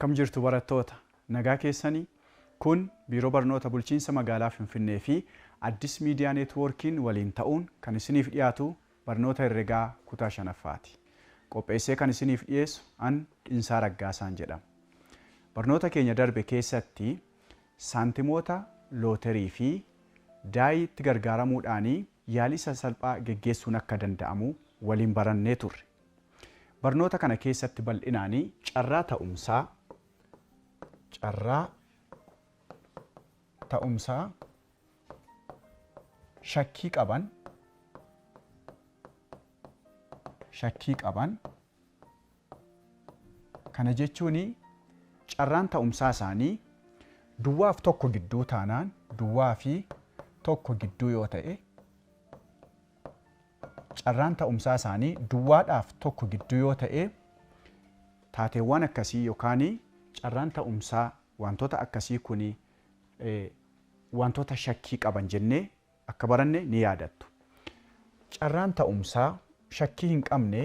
Akkam jirtu barattoota nagaa keessanii kun biiroo barnoota bulchiinsa magaalaa Finfinnee fi Addis Miidiyaa Neetwoorkiin waliin ta'uun kan isiniif dhiyaatu barnoota herregaa kutaa 5ffaati. Qopheessee kan isiniif dhiyeessu an Dhinsaa Raggaasaan jedhama. Barnoota keenya darbe keessatti saantimoota looterii fi daayii itti gargaaramuudhaan yaalii salphaa geggeessuun akka danda'amu waliin barannee turre. Barnoota kana keessatti bal'inaan carraa ta'umsaa shakkii qaban kana jechuun carraan ta'umsaa isaanii duwwaaf tokko gidduu taanaan duwwaa fi tokko gidduu yoo ta'e carraan ta'umsaa isaanii duwwaadhaaf tokko gidduu yoo ta'e taateewwan akkasii yookaan carraan ta'umsaa wantoota akkasii kun wantoota shakkii qaban jennee akka baranne ni yaadattu. Carraan ta'umsaa shakkii hin qabne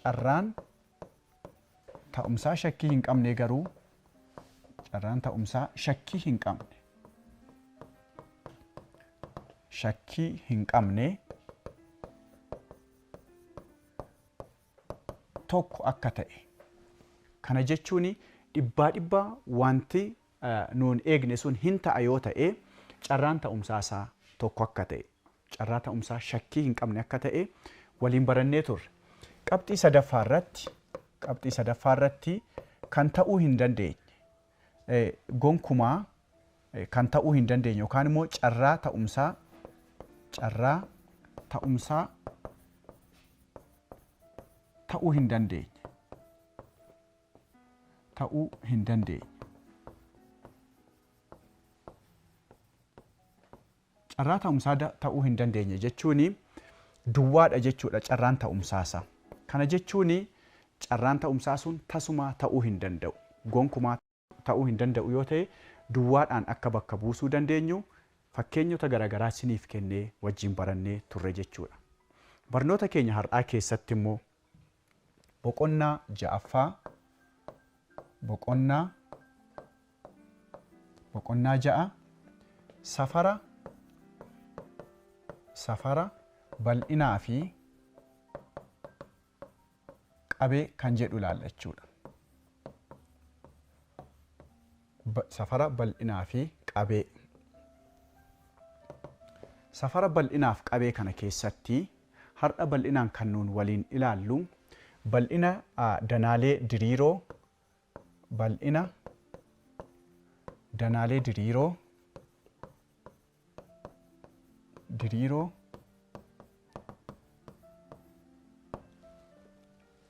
carraan ta'umsaa shakkii hin qabne garuu carraan ta'umsaa shakkii hin qabne tokko akka ta'e. Kana jechuun dhibbaa wanti nuun eegne sun hin ta'a yoo ta'e carraan ta'umsaa isaa tokko akka ta'e, carraa ta'umsaa shakkii hin qabne akka ta'e waliin barannee turre. Qabxii sadaffaa irratti kan ta'uu hin dandeenye gonkumaa kan ta'uu hin dandeenye yookaan immoo carraa ta'umsaa ta'uu hin dandeenye. Carraa ta'umsaa ta'uu hin dandeenye jechuun duwwaadha jechuudha carraan ta'umsaasa. Kana jechuun carraan ta'umsaa sun tasumaa ta'uu hin danda'u. Gonkumaa ta'uu hin danda'u yoo ta'e duwwaadhaan akka bakka buusuu dandeenyu fakkeenyota garaagaraa isiniif kennee wajjin barannee turre jechuudha. Barnoota keenya har'aa keessatti immoo boqonnaa 6ffaa boqonnaa 6 safara bal'inaa fi qabee kan jedhu ilaalla jechuudha. Safara bal'inaa fi qabee. Safara bal'inaaf qabee kana keessatti har'a bal'inaan kan nuun waliin ilaallu bal'ina danaalee diriiroo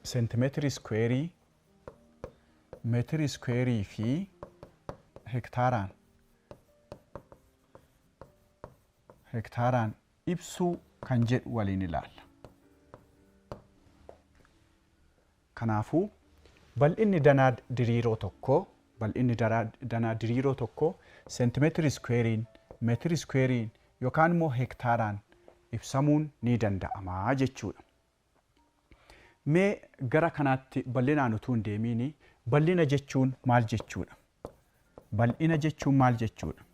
seentimeetirii iskuweerii, meetirii iskuweerii fi hektaaraan ibsuu kan jedhu waliin ilaalla. Kanaafuu bal'inni danaa diriiroo tokko seentimeetirii iskuweeriin, meetirii iskuweeriin yookaan immoo hektaaraan ibsamuun ni danda'ama jechuudha. Mee gara kanaatti bal'inaan utuu hin deemiin bal'ina jechuun maal jechuudha? Bal'ina jechuun maal jechuudha?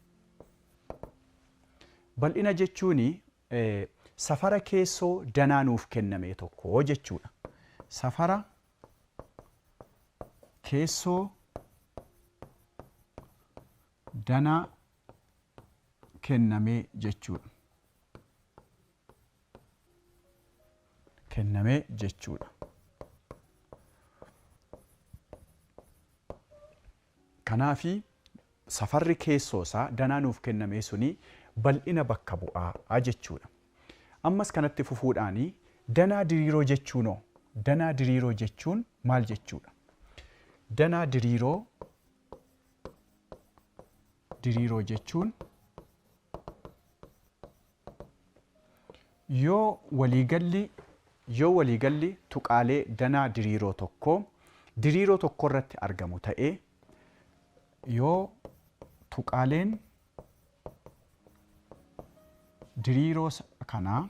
Bal'ina jechuun safara keessoo danaa nuuf kenname tokko jechuudha. Safara keessoo danaa kenname jechuudha. Kanaafi safarri keessoo isaa danaa nuuf kenname suni bal'ina bakka bu'aa jechuudha. Ammas kanatti fufuudhaan danaa diriiroo jechuun maal jechuudha? Danaa diriiroo jechuun yoo waliigalli tuqaalee danaa diriiroo tokko irratti argamu ta'ee yoo tuqaaleen diriiroo kanaa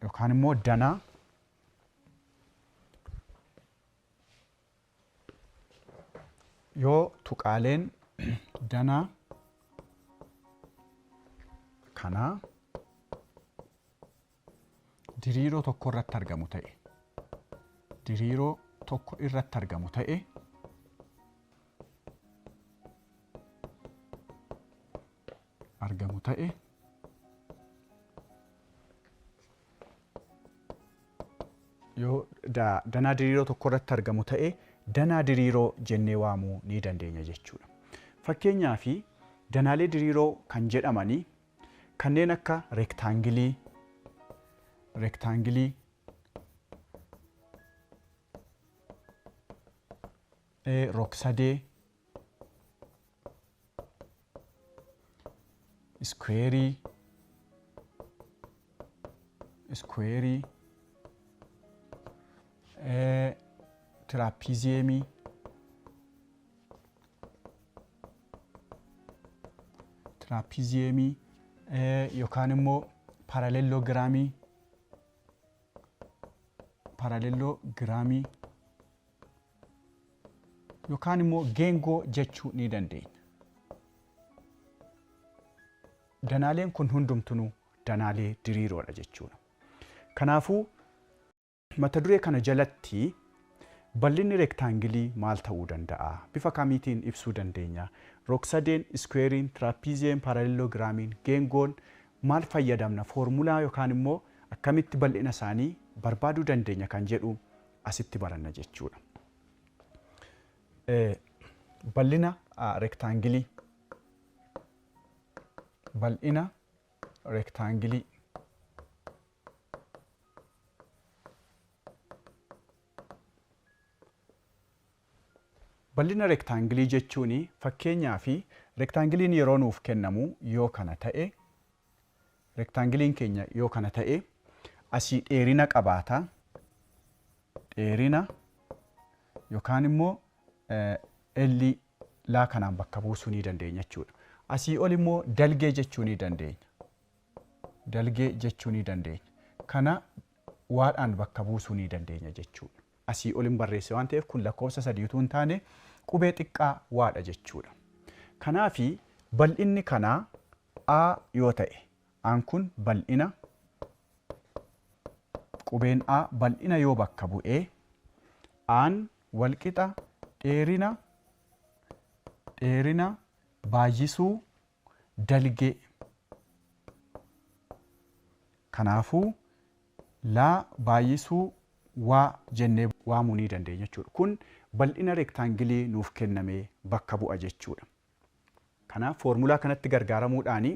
yookaan immoo danaa yoo tuqaaleen danaa kanaa diriiroo tokko irratti argamu ta'e, diriiroo tokko irratti argamu ta'e yoo danaa diriiroo tokko irratti argamu ta'e danaa diriiroo jennee waamuu ni dandeenya jechuudha. Fakkeenyaaf danaalee diriiroo kan jedhamanii kanneen akka rektaangilii, rog-sadee, iskweerii, tiraapiziyeemii, yookaan immoo paralelloogiraamii yookaan immoo geengoo jechuu ni dandeenya. Danaaleen kun hundumtuu danaalee diriiroodha jechuudha. Kanaafuu mata duree kana jalatti bal'inni rektaangilii maal ta'uu danda'a? Bifa kamiitiin ibsuu dandeenya? Rog-sadeen, iskweeriin, tiraapiziyeem, paralelloogiraamiin, geengoon maal fayyadamna? Foormulaa yookaan immoo akkamitti bal'ina isaanii barbaaduu dandeenya kan jedhu asitti baranna jechuudha. Bal'ina rektaangilii. Bal'ina rektaangilii. Bal'ina rektaangilii jechuun fakkeenyaaf rektaangiliin yeroo nuuf kennamu yoo kana ta'e, rektaangiliin keenya yoo kana ta'e asii dheerina qabaata. Dheerina yookaan immoo laa kanaan bakka buusuu ni dandeenya jechuudha. Asii ol immoo dalgee jechuu ni dandeenya. Dalgee jechuu ni dandeenya. Kana waadhaan bakka buusuu ni dandeenya jechuudha. Asii olin barreesse waan ta'eef kun lakkoofsa sadiitu hin taane qubee xiqqaa waadha jechuudha. Kanaafi bal'inni kanaa A yoo ta'e, aan kun bal'ina, qubeen A bal'ina yoo bakka bu'ee, aan walqixa dheerina baay'isuu dalgee. Kanaafuu laa baay'isuu waa jennee waamuu ni dandeenya jechuudha. Kun bal'ina rektaangilii nuuf kennamee bakka bu'a jechuudha. Kanaaf foormulaa kanatti gargaaramuudhaan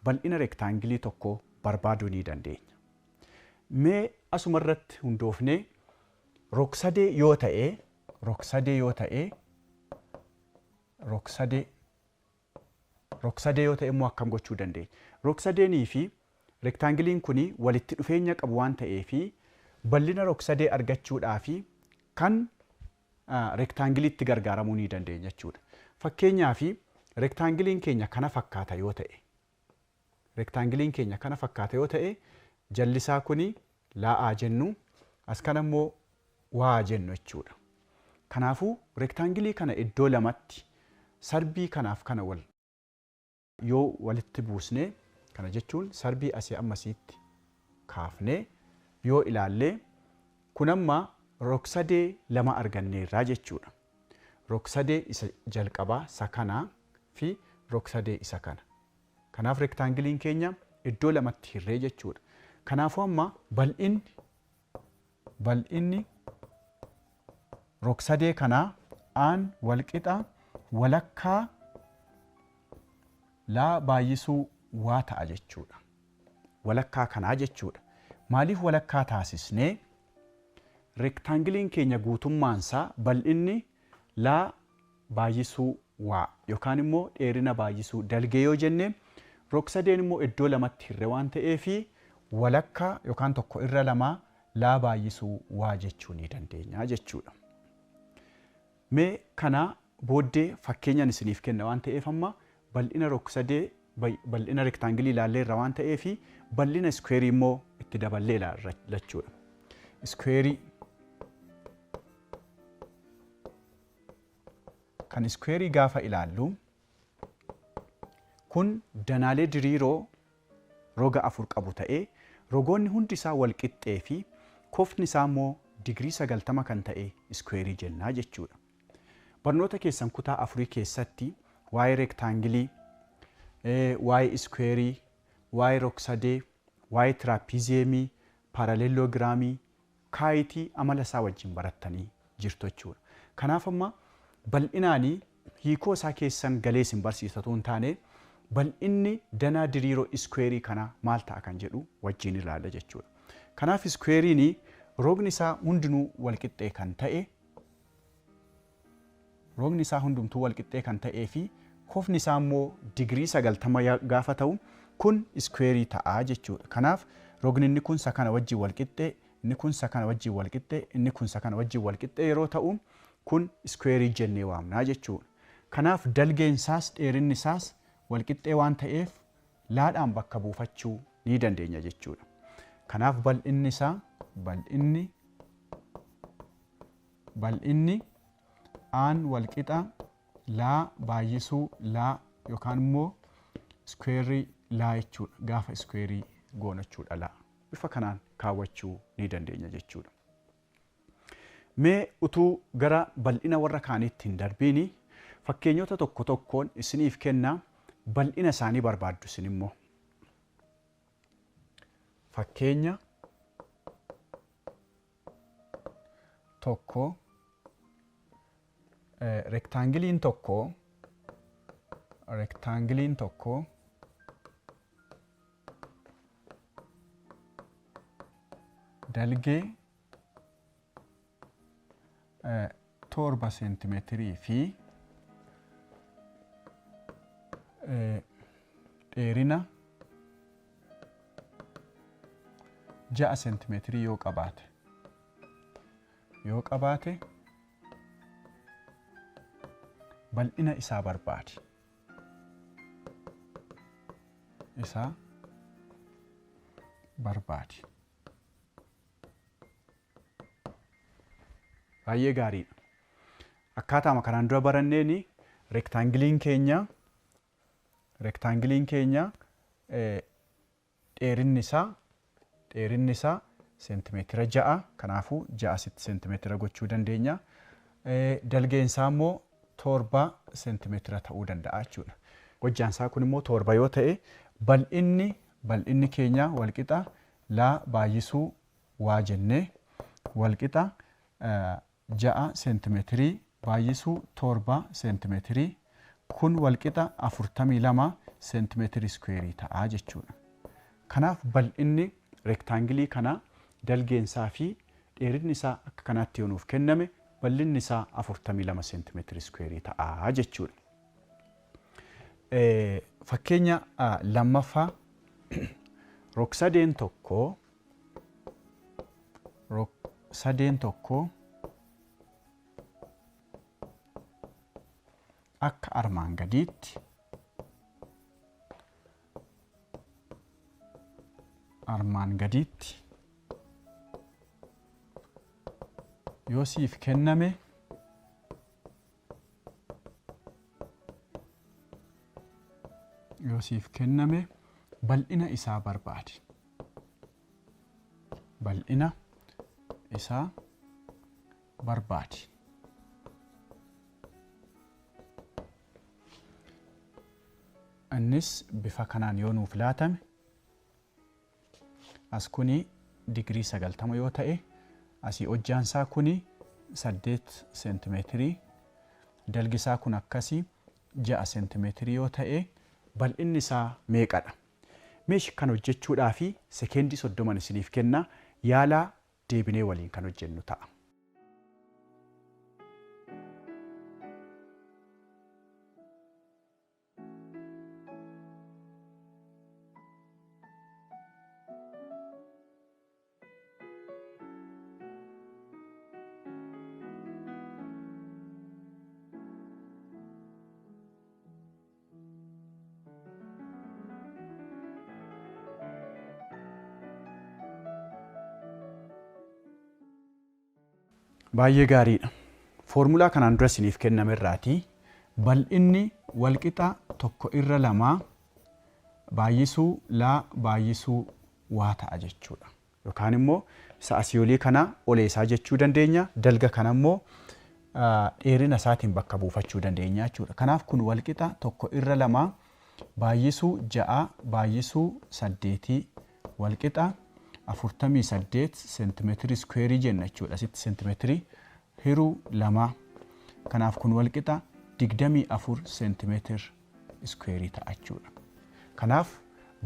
bal'ina rektaangilii tokko barbaaduu ni dandeenya. Mee asuma irratti hundoofnee rog-sadee yoo ta'e immoo akkam gochuu dandeenya? Rog-sadeenii fi rektaangiliin kun walitti dhufeenya qabu waan ta'eef bal'ina rog-sadee argachuudhaaf kan rektaangiliitti gargaaramuu ni dandeenya jechuudha. Fakkeenyaaf rektaangiliin keenya kana fakkaata yoo ta'e, jallisaa kun laa'aa jennu, as kana immoo waa jennu jechuudha. Kanaafuu rektaangilii kana iddoo lamatti sarbii kanaaf kana yoo walitti buusnee, kana jechuun sarbii asii ammasiitti kaafnee yoo ilaallee kun amma rog-sadee lama arganneerraa jechuudha. Rog-sadee isa jalqabaa isa kanaa fi rog-sadee isa kana. Kanaaf rektaangiliin keenya iddoo lamatti hirree jechuudha. Kanaafuu amma bal'inni rog-sadee kanaa aan walqixa walakkaa laa baay'isuu waa ta'a jechuudha. Walakkaa kanaa jechuudha. Maaliif walakkaa taasisnee? Rektaangiliin keenya guutummaansaa bal'inni laa baay'isuu waa yookaan immoo dheerina baay'isuu dalgee yoo jenne, rog-sadeen immoo iddoo lamatti hirre waan ta'eef walakkaa yookaan tokko irra lamaa laa baay'isuu waa jechuu ni dandeenya jechuudha. Mee kana booddee fakkeenyaan isiniif kenna waan ta'eef amma bal'ina rog-sadee bal'ina rektaangilii ilaallee irra waan ta'eef bal'ina iskweerii immoo itti daballee ilaalachuudha. kan iskweerii gaafa ilaallu kun danaalee diriiroo roga 4 qabu ta'ee rogoonni hundi isaa wal qixxee fi kofni isaa immoo digirii 90 kan ta'e iskweerii jennaa jechuudha. Barnoota keessan kutaa 4 keessatti waa'ee reektaangilii, waa'ee iskweerii, waa'ee rogsadee, waa'ee tiraapiziyeemii, paaraleeloogiraamii, kaayitii amala isaa wajjin barattanii jirtu jechuudha. Kanaaf amma bal'inaanii hiikoo isaa keessan galee isin barsiisatu hin taane bal'inni danaa diriiroo iskweerii kana maal ta'a kan jedhu wajjin ilaalla jechuudha. Kanaaf iskweeriin rogni isaa hundinuu walqixxee kan ta'e rogni isaa hundumtuu walqixxee kan ta'ee fi kofni isaa immoo digirii 90 gaafa ta'u kun iskweerii ta'a jechuudha. Kanaaf rogni inni kun isa kana wajjin walqixxee, inni kun isa kana wajjin walqixxee, inni kun isa kana wajjin walqixxee yeroo ta'u kun iskweerii jennee waamnaa jechuudha. Kanaaf dalgeen isaas dheerinni isaas walqixxee waan ta'eef laadhaan bakka buufachuu ni dandeenya jechuudha. Kanaaf bal'inni isaa bal'inni aan walqixa laa baay'isuu laa yookaan immoo iskweerii laa jechuudha. Gaafa iskweerii goonachuudha laa. Bifa kanaan kaawwachuu ni dandeenya jechuudha. Mee utuu gara bal'ina warra kaaniitti hin darbiini fakkeenyota tokko tokkoon isiniif kennaa bal'ina isaanii barbaaddu isin immoo. Fakkeenya tokko reektaangiliin tokko dalgee 7 seentimeetirii fi dheerina 6 seentimeetirii yoo qabaate bal'ina isaa barbaadi. Baay'ee gaariidha. Akkaataa kanaan dura baranneeni reektaangiliin keenya dheerinni isaa seentimeetira 6 kanaafuu 6 seentimeetira gochuu dandeenya. Dalgeen isaa immoo 7 seentimeetira ta'uu danda'a jechuudha. Hojjaan isaa kun immoo 7 yoo ta'e bal'inni keenya walqixa laa baay'isuu waa jennee walqixa 6 seentimeetirii baay'isuu 7 seentimeetirii kun walqixa 42 seentimeetirii iskweerii ta'a jechuudha. Kanaaf bal'inni reektaangilii kana dalgeen isaa fi dheerinni isaa akka kanaatti yoo nuuf kenname bal'inni isaa 42 seentimeetirii iskweerii ta'a jechuudha. Fakkeenya lammaffaa rogsadeen tokko akka armaan gadiitti yoo siif kenname bal'ina isaa barbaadi. Innis bifa kanaan yoo nuuf laatame as kuni digirii 90 yoo ta'e asii hojjaan isaa kuni 8 seentimeetirii dalgi isaa kun akkasii 6 seentimeetirii yoo ta'e bal'inni isaa meeqadha? Meesh kan hojjechuudhaa fi sekeendii 30 isiniif kenna yaalaa deebinee waliin kan hojjennu ta'a. Baay'ee gaariidha. Foormulaa kanaan dura isiniif kenname irraatii bal'inni walqixa tokko irra lamaa baay'isuu laa baay'isuu waa ta'a jechuudha. Yookaan immoo isa asii olii kana oleesaa jechuu dandeenya. Dalga kana immoo dheerina isaatiin bakka buufachuu dandeenya jechuudha. Kanaaf kun walqixa tokko irra lamaa baay'isuu 6 baay'isuu 8 walqixa 48 seentimeetirii iskuweerii jenna jechuudha. Asitti seentimeetirii hiruu 2. Kanaaf kun walqixa 24 seentimeetira iskuweerii ta'a jechuudha. Kanaaf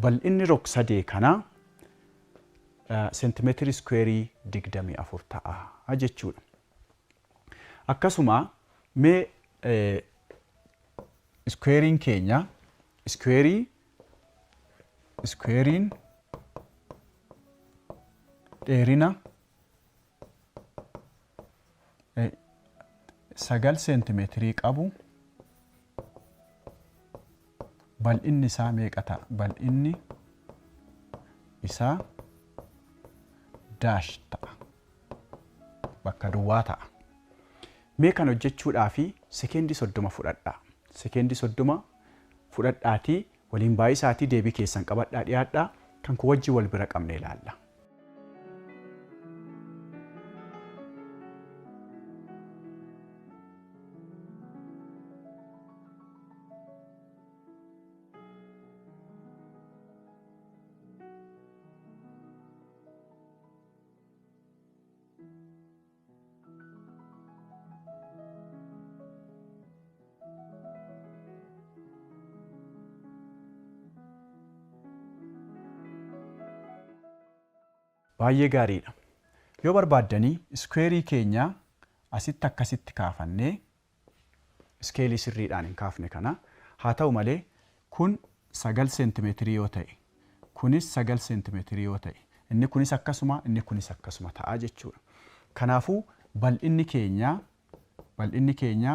bal'inni rog-sadee kanaa seentimeetiri iskuweerii 24 ta'a jechuudha. Akkasuma mee iskuweeriin keenya iskuweeriin dheerina 9 seentimeetirii qabu bal'inni isaa meeqa ta'a? Bal'inni isaa daash ta'a. Bakka duwwaa ta'a. Mee kan hojjechuudhaaf sekeendii 30 fudhadhaa. Sekeendii 30 fudhadhaatii waliin baay'isaatii deebii keessan qabadhaa dhiyaadhaa kan ku wajji wal bira qabne ilaalla. Baay'ee gaariidha. Yoo barbaaddanii iskuweerii keenya asitti akkasitti kaafannee iskeelii sirriidhaan hin kaafne kana haa ta'u malee kun 9 seentimeetirii yoo ta'e kunis 9 seentimeetirii yoo ta'e inni kunis akkasuma ta'a jechuudha. Kanaafuu bal'inni keenya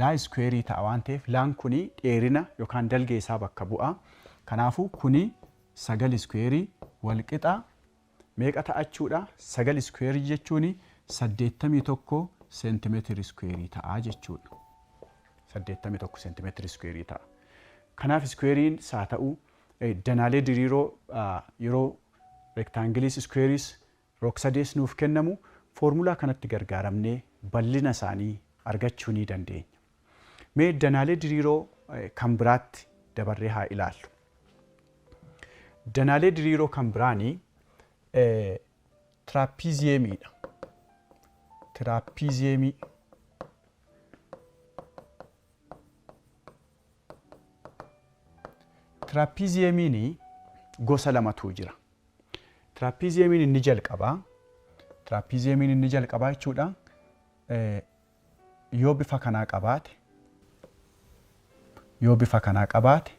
laa iskuweerii ta'a waan ta'eef laan kuni dheerina yookaan dalgee isaa bakka bu'a. Kanaafuu kuni 9 iskuweerii walqixa meeqa ta'a jechuudha? 9 iskuweerii jechuun 81 seentimeetiri iskuweerii ta'a jechuudha. 81 seentimeetiri iskuweerii ta'a. Kanaaf iskuweeriin saa ta'u danaalee diriiroo yeroo reektaangiliis iskuweeriis rog-sadees nuuf kennamu foormulaa kanatti gargaaramnee bal'ina isaanii argachuu ni dandeenya. Mee danaalee diriiroo kan biraatti dabarree haa ilaallu. Danaalee diriiroo kan biraanii tiraapiziyeemiidha. Tiraapiziyeemii tiraapiziyeemiin gosa lamatu jira. Tiraapiziyeemiin inni jalqabaa jechuudha. Yoo bifa kanaa qabaate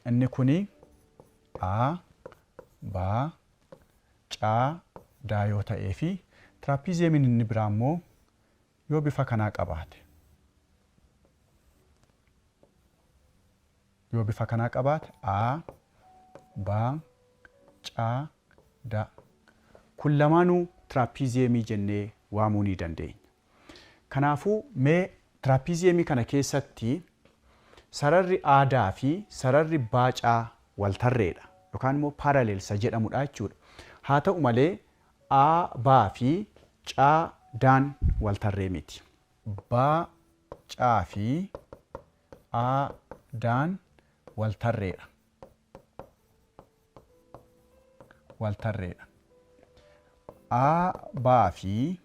inni kuni A, B, C, D yoo ta'ee fi tiraapiziyeemiin inni biraa immoo yoo bifa kanaa qabaate A, B, C, D. Kun lamaanuu tiraapiziyeemii jennee waamuu ni dandeenya. Kanaafuu mee tiraapiziyeemii kana keessatti sararri aadaa fi sararri baacaa waltarreedha yookaan immoo paaraleelsa jedhamudha jechuudha. Haa ta'u malee A, B fi C, Daan waltarree miti. B, C fi A, Daan waltarreedha. A, B fi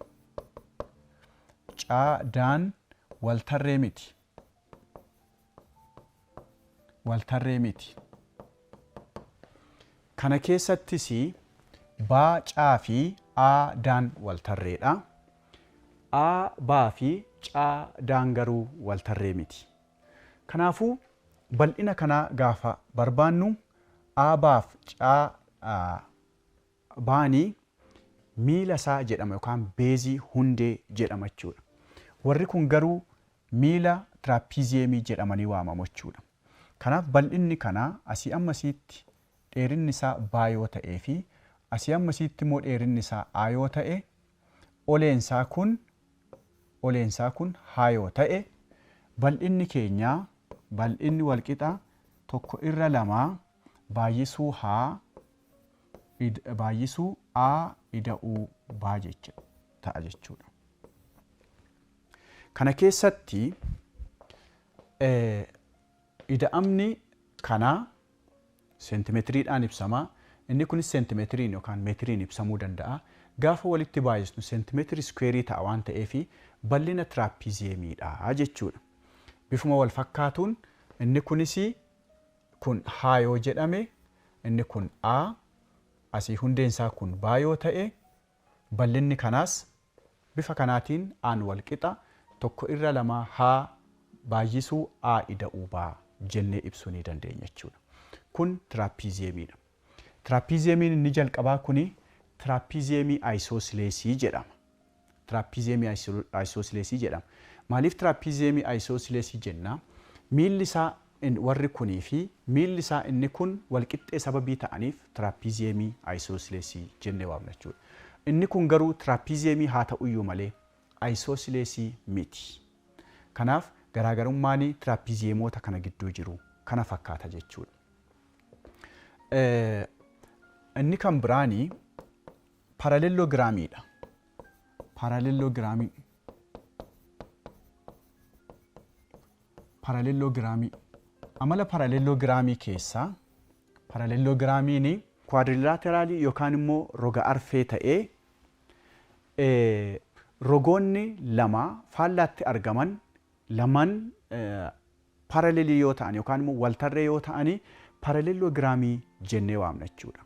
C, Daan waltarree miti. Kana keessattis B, C fi A, Daan waltarreedha. A, B fi C, Daan garuu waltarree miti. Kanaafuu bal'ina kana gaafa barbaannu A, B fi C, baanii miila isaa jedhama yookaan beezii hundee jedhama jechuudha. Warri kun garuu miila tiraapiziyeemii jedhamanii waamamu jechuudha. Kanaaf bal'inni kana asii ammasiitti dheerinni isaa B yoo ta'ee fi asii ammasiitti immoo dheerinni isaa A yoo ta'e oleensaa kun H yoo ta'e bal'inni keenya bal'inni walqixa tokko irra lama baay'isuu baay'isuu a ida'uu baa jecha ta'a jechuudha. Kana keessatti ida'amni kana seentimeetiriidhaan ibsama. Inni kunis seentimeetiriin yookaan meetiriin ibsamuu danda'a. Gaafa walitti baay'isnu seentimeetiri iskuweerii ta'a waan ta'eef bal'ina tiraapiziyeemiidha jechuudha. Bifuma wal fakkaatuun inni kunis kun H yoo jedhame inni kun A asii hundeensaa kun B yoo ta'e bal'inni kanaas bifa kanaatiin aan wal qixa tokko irra lama H baay'isuu A ida'uu B jennee ibsuu ni dandeenya jechuudha. Kun tiraapiziyeemiidha. Tiraapiziyeemiin inni jalqabaa kuni tiraapiziyeemii ayisoosileesii jedhama. Tiraapiziyeemii ayisoosileesii jedhama. Maaliif tiraapiziyeemii ayisoosileesii jenna? Miilli isaa warri kunii fi miilli isaa inni kun walqixxee sababii ta'aniif tiraapiziyeemii ayisoosileesii jennee waamna jechuudha. Inni kun garuu tiraapiziyeemii haa ta'uyyuu malee ayisoosileesii miti. Kanaaf garaagarummaan tiraapiziyeemota kana gidduu jiru kana fakkaata jechuudha. Inni kan biraanii paralelogiraamiidha. Paralelogiraamii. Amala paralelogiraamii keessaa paralelogiraamiin kwaadriilaateraalii yookaan immoo roga arfee ta'ee rogoonni lama faallaatti argaman lamaan paralelii yoo ta'an yookaan immoo waltarree yoo ta'an paralelogiraamii jennee waamna jechuudha.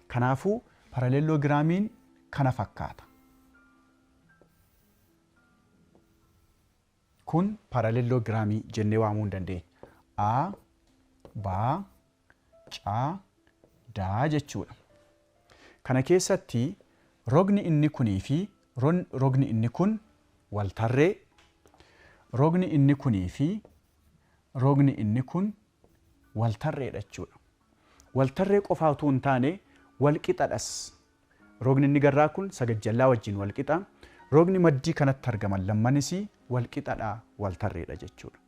Kanaafuu paralelogiraamiin kana fakkaata. Kun paralelogiraamii jennee waamuu hin dandeenya. A, B, C, D jechuudha. Kana keessatti rogni inni kunii fi rogni inni kun waltarree, rogni inni kunii fi rogni inni kun waltarreedha jechuudha. Waltarree qofaa utuu hin taane walqixadhas. Rogni inni garraa kun sagajjallaa wajjin walqixa. Rogni maddii kanatti argaman lammanis walqixadhaa waltarreedha jechuudha.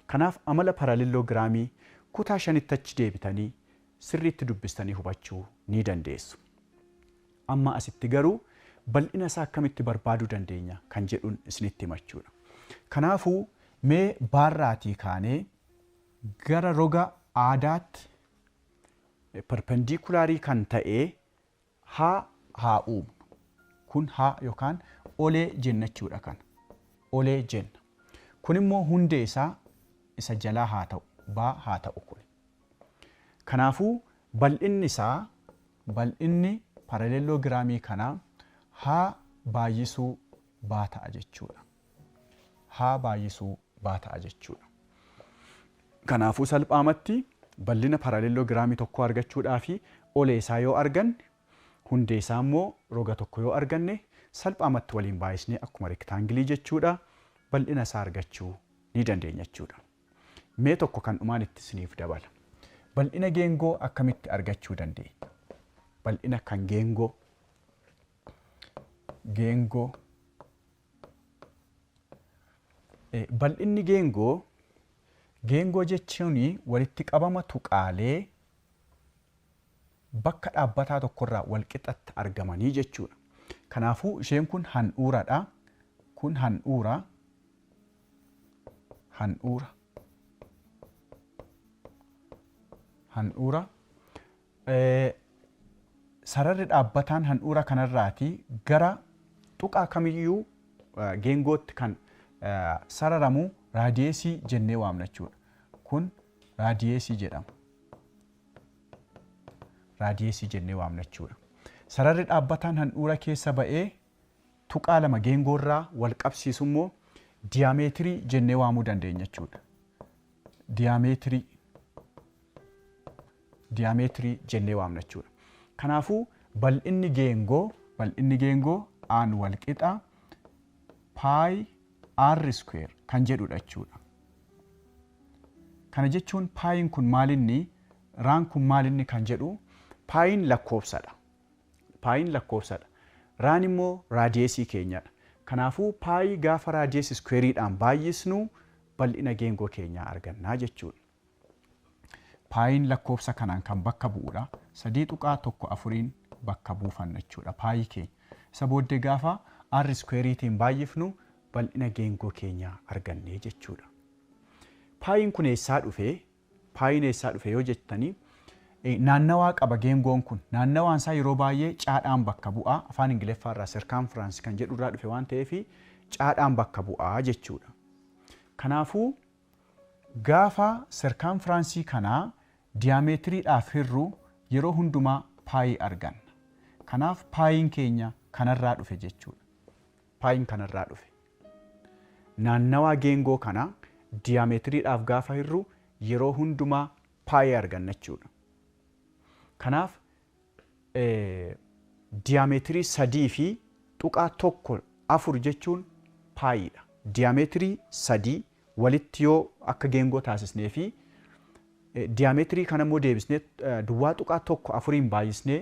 Kanaaf amala paralelogiraamii kutaa 5tti achi deebitanii sirriitti dubbistanii hubachuu ni dandeessu. Amma asitti garuu bal'ina isaa akkamitti barbaaduu dandeenya kan jedhuun isinitti himachuudha. Kanaafuu mee baarraatii kaanee gara roga aadaatti perpendikulaarii kan ta'ee haa uumnu. Kun haa yookaan olee jennachuudha kana. Olee jenna. Kun immoo hundee isaa isa jalaa haa ta'u, baa haa ta'u kun. Kanaafuu bal'inni isaa bal'inni paralelogiraamii kanaa haa baay'isuu baa ta'a jechuudha. Haa baay'isuu baa ta'a jechuudha. Kanaafuu salphaamatti bal'ina paralelogiraamii tokko argachuudhaaf olee isaa yoo arganne hundee isaa immoo roga tokko yoo arganne salphaamatti waliin baay'isnee akkuma rektaangilii jechuudha bal'ina isaa argachuu ni dandeenya jechuudha. Mee tokko kan dhumaan itti isiniif dabala. Bal'ina geengoo akkamitti argachuu dandeenya? Bal'ina kan geengoo. Bal'inni geengoo jechuun walitti qabama tuqaalee bakka dhaabbataa tokkorraa walqixatti argamanii jechuudha. Kanaafuu isheen kun handhuuradha. Kun handhuura. Sararri dhaabbataan handhuura kanarraati gara tuqaa kamiyyuu geengootti kan sararamu raadiyeesii jennee waamna jechuudha. Kun raadiyeesii jedhama. Raadiyeesii jennee waamna jechuudha. Sararri dhaabbataan handhuura keessa ba'ee tuqaa lama geengoorraa wal qabsiisu immoo diyaameetirii jennee waamuu dandeenya jechuudha. Diyaameetirii jennee waamna jechuudha. Kanaafuu bal'inni geengoo aan wal qixa paayi r square kan jedhudha jechuudha. Kana jechuun paayiin kun maalinni raan kun maalinni kan jedhu paayiin lakkoofsadha. Raan immoo raadiyeesii keenyadha. Kanaafuu paayii gaafa raadiyeesii iskuweeriidhaan baay'isnu bal'ina geengoo keenyaa argannaa jechuudha. Paayiin lakkoofsa kanaan kan bakka bu'uudha. 3.14 bakka buufanna jechuudha paayii keenya. Isa booddee gaafa r squareetiin baay'ifnu bal'ina geengoo keenyaa argannee jechuudha. Paayiin kun eessaa dhufee? Paayiin eessaa dhufee yoo jettanii naannawaa qaba geengoon kun. Naannawaan isaa yeroo baay'ee caadhaan bakka bu'aa. Afaan Ingiliffaa irraa circumference kan jedhu irraa dhufe waan ta'eef caadhaan bakka bu'aa jechuudha. Kanaafuu gaafa circumference kanaa diiyaameetiriidhaaf hirru yeroo hundumaa paayii arganna. Kanaaf paayiin keenya kanarraa dhufe jechuudha. Paayiin kanarraa dhufe. Naannawaa geengoo kanaa diiyaameetiriidhaaf gaafa hirru yeroo hundumaa paayii arganna jechuudha. Kanaaf diiyaameetirii 3.4 jechuun paayiidha. Diiyaameetirii 3 walitti yoo akka geengoo taasisnee fi diiyaameetirii kana immoo deebisnee duwwaa tuqaa 1 baay'isnee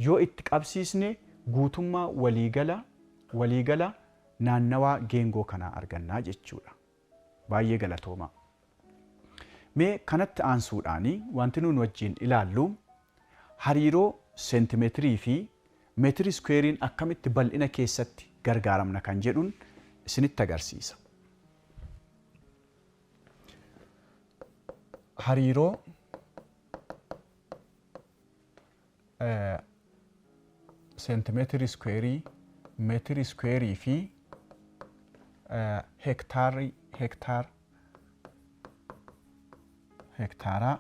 yoo itti qabsiisne guutummaa waliigala naannawaa geengoo kanaa argannaa jechuudha. Baay'ee galatoomaa. Mee kanatti aansuudhaani wanti nuun wajjin ilaallu hariiroo seentimeetirii fi meetirii squareetiin akkamitti bal'ina keessatti gargaaramna kan jedhuun isinitti agarsiisa. Hariiroo seentimeetirii squareerii, meetirii squareerii fi hektaaraa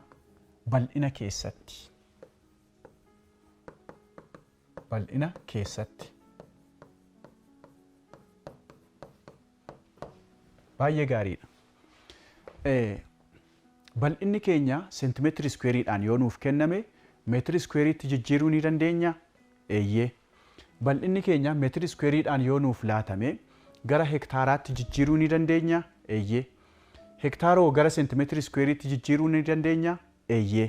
bal'ina keessatti baay'ee gaariidha. Bal'inni keenya seentimeetirii squareeriidhaan yoo nuuf kenname meetirii squareeriitti jijjiiruu ni dandeenya? Eeyyee. Bal'inni keenya meetirii squareeriidhaan yoo nuuf laatame gara hektaaraatti jijjiiruu ni dandeenya? Eeyyee. Hektaaroo gara seentimeetirii squareeriitti jijjiiruu ni dandeenya? Eeyyee.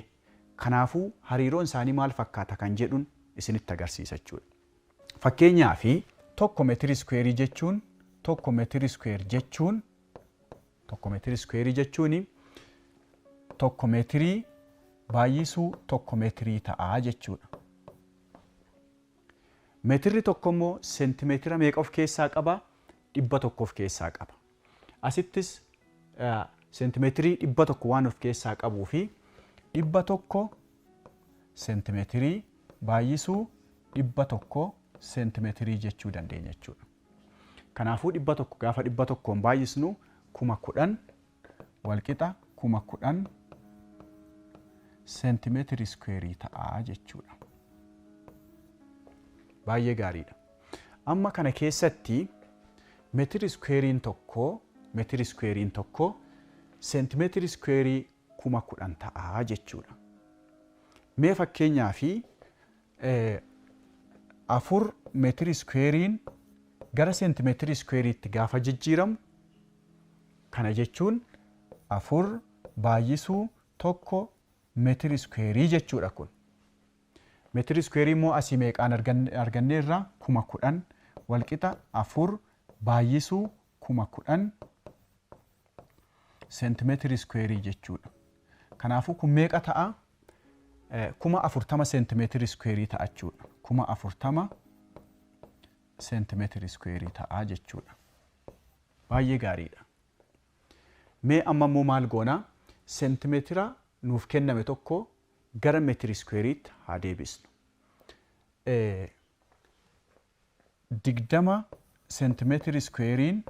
Kanaafuu hariiroon isaanii maal fakkaata kan jedhuun isinitti agarsiisa jechuudha. Fakkeenyaaf tokko meetirii squareerii jechuun tokko meetirii squareerii jechuun tokko meetirii baay'isuu tokko meetirii ta'aa jechuudha. Meetirri tokko immoo seentimeetira meeqa of keessaa qaba? 100 of keessaa qaba. Asittis seentimeetirii 100 waan of keessaa qabuu fi 100 seentimeetirii baay'isuu 100 seentimeetirii jechuu dandeenya jechuudha. Kanaafuu 100 gaafa 100 baay'isnu 10,000 walqixa 10,000 seentimeetirii squareerii ta'aa jechuudha. Baay'ee gaariidha. Amma kana keessatti meetirii squareeriin tokko seentimeetirii squareerii 10,000 ta'aa jechuudha. Mee fakkeenyaaf 4 meetirii squareeriin gara seentimeetirii squareeriitti gaafa jijjiiramu kana jechuun 4 baay'isuu 1 meetirii squareerii jechuudha kun. Meetirii squareerii immoo asii meeqaan arganneerra 10,000 walqixa 4 baay'isuu 10,000 seentimeetirii squareerii jechuudha. Kanaafuu kun meeqa ta'a? 40 seentimeetirii squareerii ta'a jechuudha. 40 seentimeetirii squareerii ta'a jechuudha. Baay'ee gaariidha. Mee amma immoo maal goona? Seentimeetira nuuf kenname tokko gara meetirii squareeriitti haa deebisnu. 20 seentimeetirii squareeriin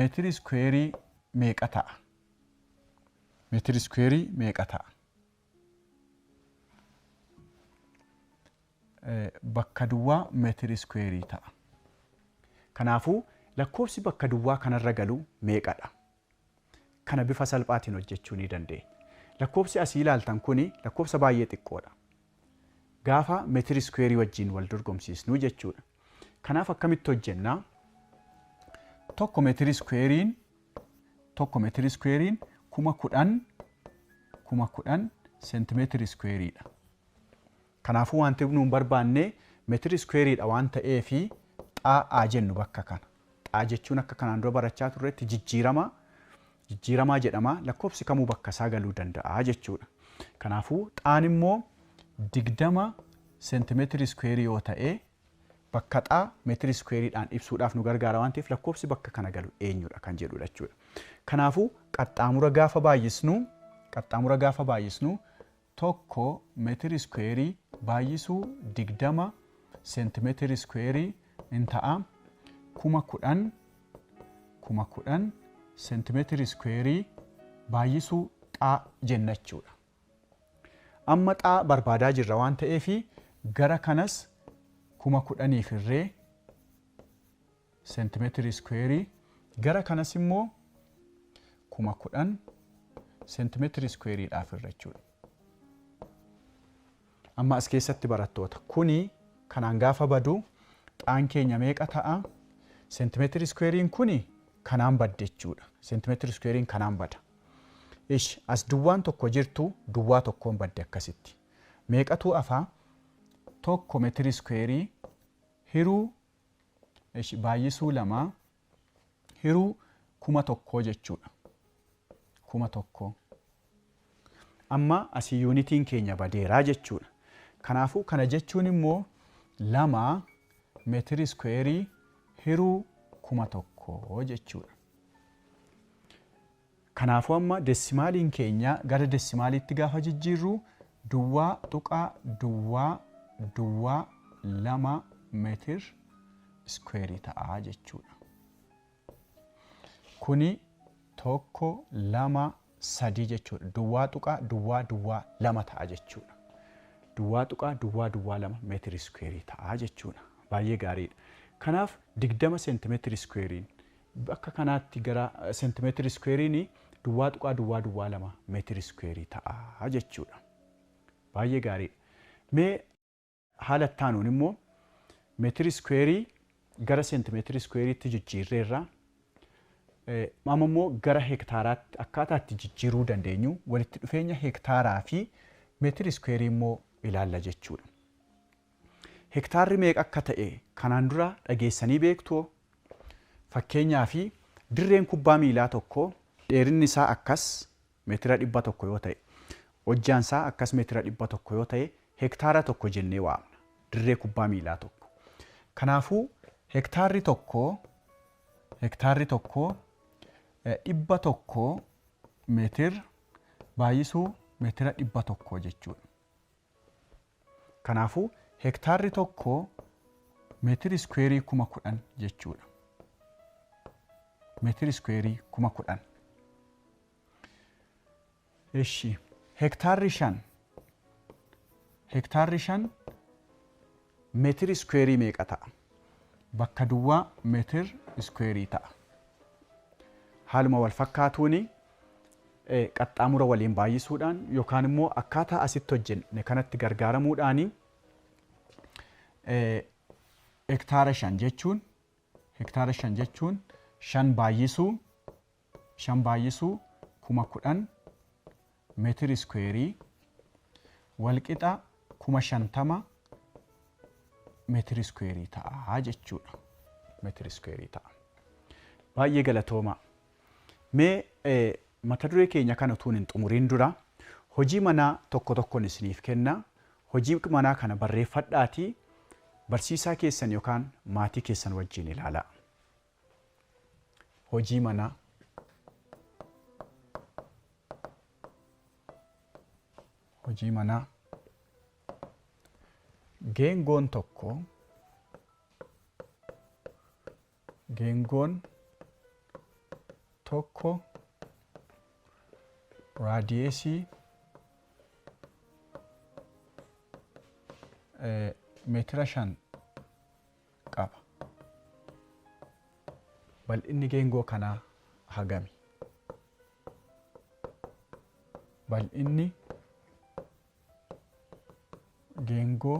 meetirii squareerii meeqa ta'a? Meetirii squareerii meeqa ta'a? Bakka duwwaa meetirii squareerii ta'a. Kanaafuu lakkoofsi bakka duwwaa kanarra galu meeqadha? Kana bifa salphaatiin hojjechuu ni dandeenya. Lakkoofsi asii ilaaltan kuni lakkoofsa baay'ee xiqqoodha. Gaafa meetirii squareerii wajjin wal dorgomsiisnu jechuudha. Kanaaf akkamitti hojjennaa? Tokko meetirii squareeriin 10,000 seentimeetirii squareeriidha. Kanaafuu wanti nuun barbaanne meetirii squareeriidha waan ta'eefi xaa'aa jennu bakka kana. Xaa jechuun akka kanaan dura barachaa turretti jijjiirama jijjiiramaa jedhama. Lakkoofsi kamuu bakka isaa galuu danda'a jechuudha. Kanaafuu xaan immoo 20 seentimeetiri iskuweerii yoo ta'e bakka xaa meetiri iskuweeriidhaan ibsuudhaaf nu gargaara waan ta'eef lakkoofsi bakka kana galu eenyudha kan jedhudha jechuudha. Kanaafuu qaxxaamura gaafa baay'isnu tokko meetiri iskuweerii baay'isuu 20 seentimeetiri iskuweerii in ta'a 10,000 seentimeetiri iskuweerii baay'isuu xaa jenna jechuudha. Amma xaa barbaadaa jirra waan ta'eef gara kanas 10,000 irree seentimeetiri iskuweerii gara kanas immoo 10,000 seentimeetiri iskuweeriidhaaf irra jechuudha. Amma as keessatti barattoota kuni kanaan gaafa badu xaan keenya meeqa ta'a? Seentimeetiri iskuweeriin kuni kanaan badde jechuudha. Seentimeetiri iskuweeriin kanaan bada. As duwwaan tokko jirtu duwwaa tokkoon badde akkasitti. Meeqatu afaa? Tokko meetiri iskuweerii hiruu baay'isuu 2 hiruu 1,000 jechuudha. 1,000. Amma asii yuunitiin keenya badeeraa jechuudha. Kanaafuu kana jechuun immoo 2 meetiri iskuweerii hiruu 1,000 jechuudha. Kanaafuu amma desimaaliin keenya gara desimaaliitti gaafa jijjiirru duwwaa tuqaa duwwaa 2 meetir iskuweerii ta'a jechuudha. Kuni 1 2 3 jechuudha. Duwwaa tuqaa duwwaa 2 ta'a jechuudha. Duwwaa tuqaa duwwaa 2 meetir iskuweerii ta'a jechuudha. Baay'ee gaariidha. Kanaaf 20 seentimeetiri iskuweeriin bakka kanaatti gara seentimeetiri iskuweeriin duwwaa tuqaa duwwaa 2 meetiri iskuweerii ta'a jechuudha. Baay'ee gaariidha. Mee haala itti aanuun immoo meetiri iskuweerii gara seentimeetiri iskuweeriitti jijjiirreerra. Amma immoo gara hektaaraatti akkaataa itti jijjiiruu dandeenyu walitti dhufeenya hektaaraa fi meetiri iskuweerii immoo ilaalla jechuudha. Hektaarri meeqa akka ta'e kanaan dura dhageessanii beektu? Fakkeenyaaf dirreen kubbaa miilaa tokko dheerinni isaa akkas meetira 100 yoo ta'e hojjaan isaa akkas meetira 100 yoo ta'e hektaara tokko jennee waamna dirree kubbaa miilaa tokko. Kanaafuu hektaarri tokko 100 meetir baay'isuu meetira 100 jechuudha. Kanaafuu hektaarri tokko meetiri iskuweerii 10,000 jechuudha. Meetiri iskuweerii 10,000. Hektaarri 5 meetiri iskuweerii meeqa ta'a? Bakka duwwaa meetir iskuweerii ta'a. Haaluma wal fakkaatuun qaxxaamura waliin baay'isuudhaan yookaan immoo akkaataa asitti hojjenne kanatti gargaaramuudhaan hektaara 5 jechuun 5 baay'isuu 10,000 meetiri iskuweerii walqixa 50,000 meetiri iskuweerii ta'a jechuudha. Meetiri iskuweerii ta'a. Baay'ee galatooma. Mee mata duree keenya kana utuu hin xumuriin dura hojii manaa tokkoon isiniif kenna. Hojii manaa kana barreeffadhaatii barsiisaa keessan yookaan maatii keessan wajjin ilaalaa. Hojii manaa. Hojii manaa. Geengoon tokko raadiyeesii meetira 5 qaba. Bal'inni geengoo kanaa hagami? Bal'inni geengoo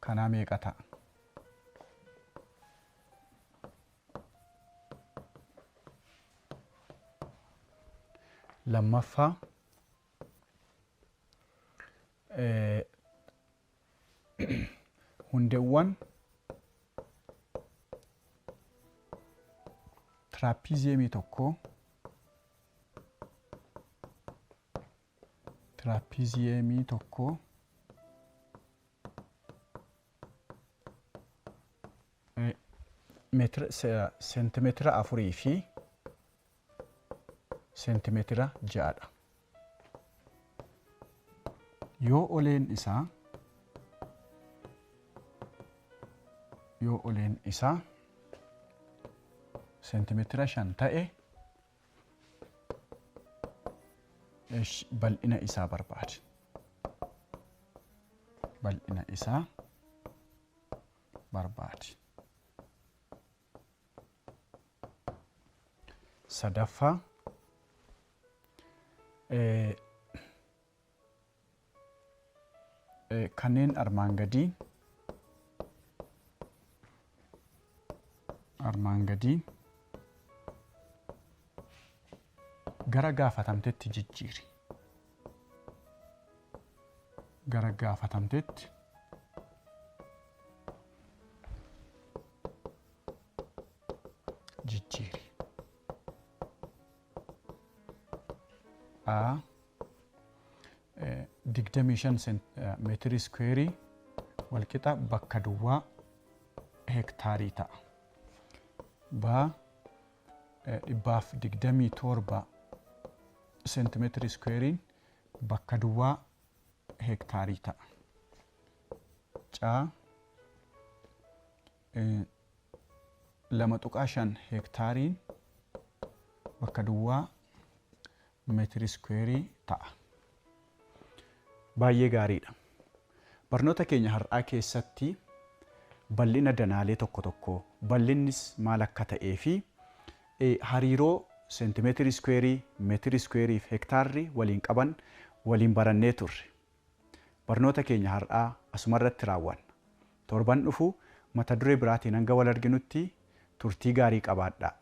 kanaa meeqa ta'a? Lammaffaa hundeewwan tiraapiziyeemii tokko seentimeetira 4 fi seentimeetira 6dha. Yoo oleen isaa seentimeetira 5 ta'e bal'ina isaa barbaadi. Sadaffaa kanneen armaan gadii gara gaafatamtetti jijjiiri. A 25 meetirii iskuweerii walqixa bakka duwwaa heektaarii ta'a. B 127 seentimeetirii iskuweeriin bakka duwwaa heektaarii ta'a. C 2.5 heektaariin bakka duwwaa meetirii iskuweerii ta'a. Baay'ee gaariidha. Barnoota keenya har'aa keessatti bal'ina danaalee tokko tokko bal'innis maal akka ta'ee fi hariiroo seentimeetirii iskuweerii, meetirii iskuweerii fi heektaarri waliin qaban waliin barannee turre. Barnoota keenya har'aa asumarratti raawwanna. Torban dhufu mata duree biraatiin hanga wal arginutti turtii gaarii qabaadhaa.